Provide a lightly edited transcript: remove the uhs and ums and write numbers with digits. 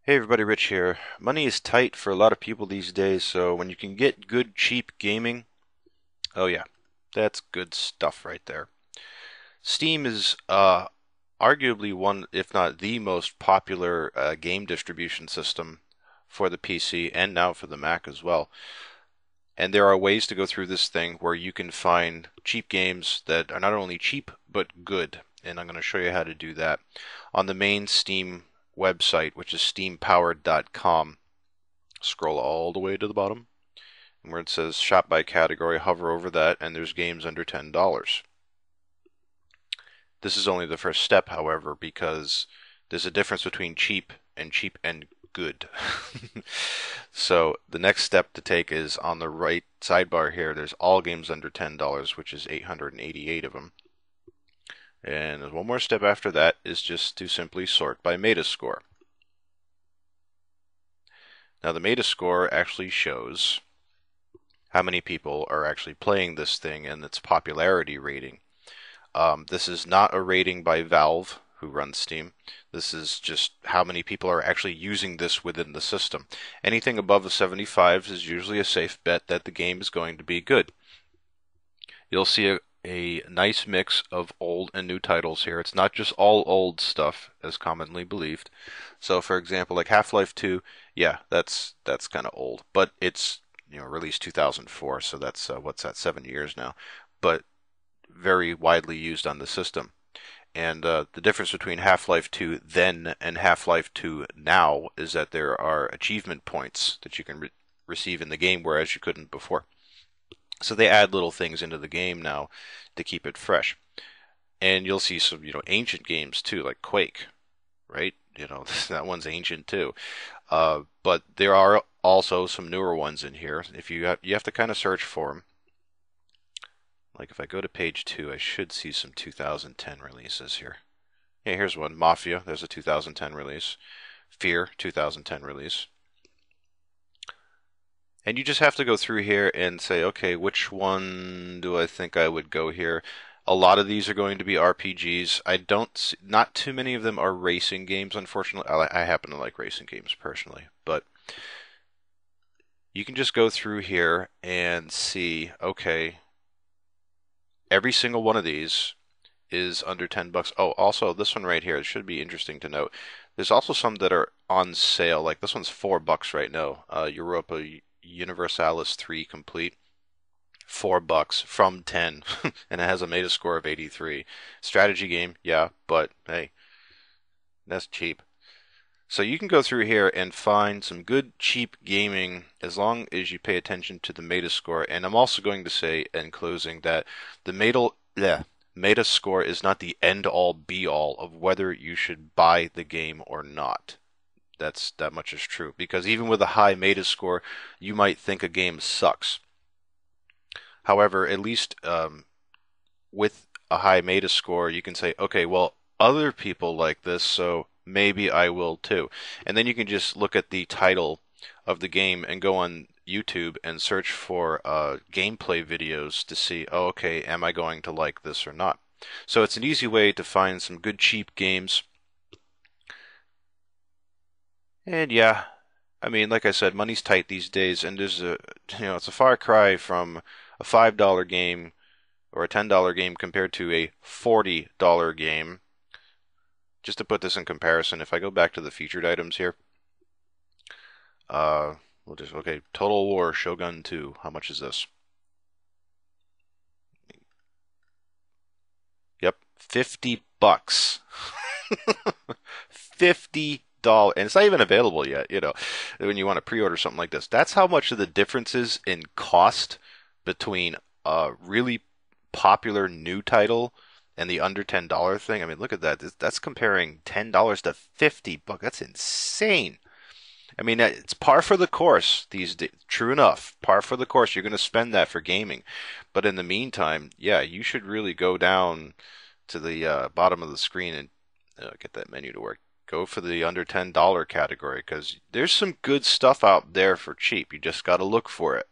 Hey everybody, Rich here. Money is tight for a lot of people these days, so when you can get good, cheap gaming, oh yeah, that's good stuff right there. Steam is arguably one, if not the most popular game distribution system for the PC and now for the Mac as well. And there are ways to go through this thing where you can find cheap games that are not only cheap but good. And I'm going to show you how to do that on the main Steam website, which is steampowered.com. Scroll all the way to the bottom, and where it says shop by category, hover over that, and there's games under $10. This is only the first step, however, because there's a difference between cheap and good. So the next step to take is on the right sidebar here, there's all games under $10, which is 888 of them. And there's one more step after that is just to simply sort by Metascore. Now the Metascore actually shows how many people are actually playing this thing and its popularity rating. This is not a rating by Valve, who runs Steam. This is just how many people are actually using this within the system. Anything above a 75 is usually a safe bet that the game is going to be good. You'll see a nice mix of old and new titles here. It's not just all old stuff, as commonly believed. So, for example, like Half-Life 2, yeah, that's kind of old, but it's released 2004, so that's what's that, 7 years now, but very widely used on the system. And the difference between Half-Life 2 then and Half-Life 2 now is that there are achievement points that you can receive in the game, whereas you couldn't before. So they add little things into the game now to keep it fresh. And you'll see some, ancient games too, like Quake, right? That one's ancient too. But there are also some newer ones in here. If you have to kind of search for them. Like if I go to page 2, I should see some 2010 releases here. Yeah, here's one. Mafia, there's a 2010 release. Fear, 2010 release. And you just have to go through here and say, okay, which one do I think I would go here? A lot of these are going to be RPGs. Not too many of them are racing games, unfortunately. I happen to like racing games personally, but you can just go through here and see, okay, every single one of these is under $10. Oh, also this one right here, it should be interesting to note. There's also some that are on sale. Like this one's $4 right now. Europa Universalis 3 complete, $4 from 10, and it has a Metascore of 83. Strategy game, yeah, but hey, that's cheap. So you can go through here and find some good cheap gaming as long as you pay attention to the Metascore. And I'm also going to say in closing that the Metascore is not the end all be all of whether you should buy the game or not. That much is true, because even with a high Metascore, you might think a game sucks. However, at least with a high Metascore, you can say, okay, well, other people like this, so maybe I will too. And then you can just look at the title of the game and go on YouTube and search for gameplay videos to see, oh, okay, am I going to like this or not? So it's an easy way to find some good cheap games. And yeah, I mean, like I said, money's tight these days, and it's a far cry from a $5 game or a $10 game compared to a $40 game. Just to put this in comparison, if I go back to the featured items here, okay, Total War Shogun 2, how much is this? Yep, $50. $50. And it's not even available yet, when you want to pre-order something like this. That's how much of the difference is in cost between a really popular new title and the under $10 thing. I mean, look at that. That's comparing $10 to $50. That's insane. I mean, it's par for the course these days. True enough, par for the course. You're going to spend that for gaming. But in the meantime, yeah, you should really go down to the bottom of the screen and get that menu to work. Go for the under $10 category, because there's some good stuff out there for cheap. You just got to look for it.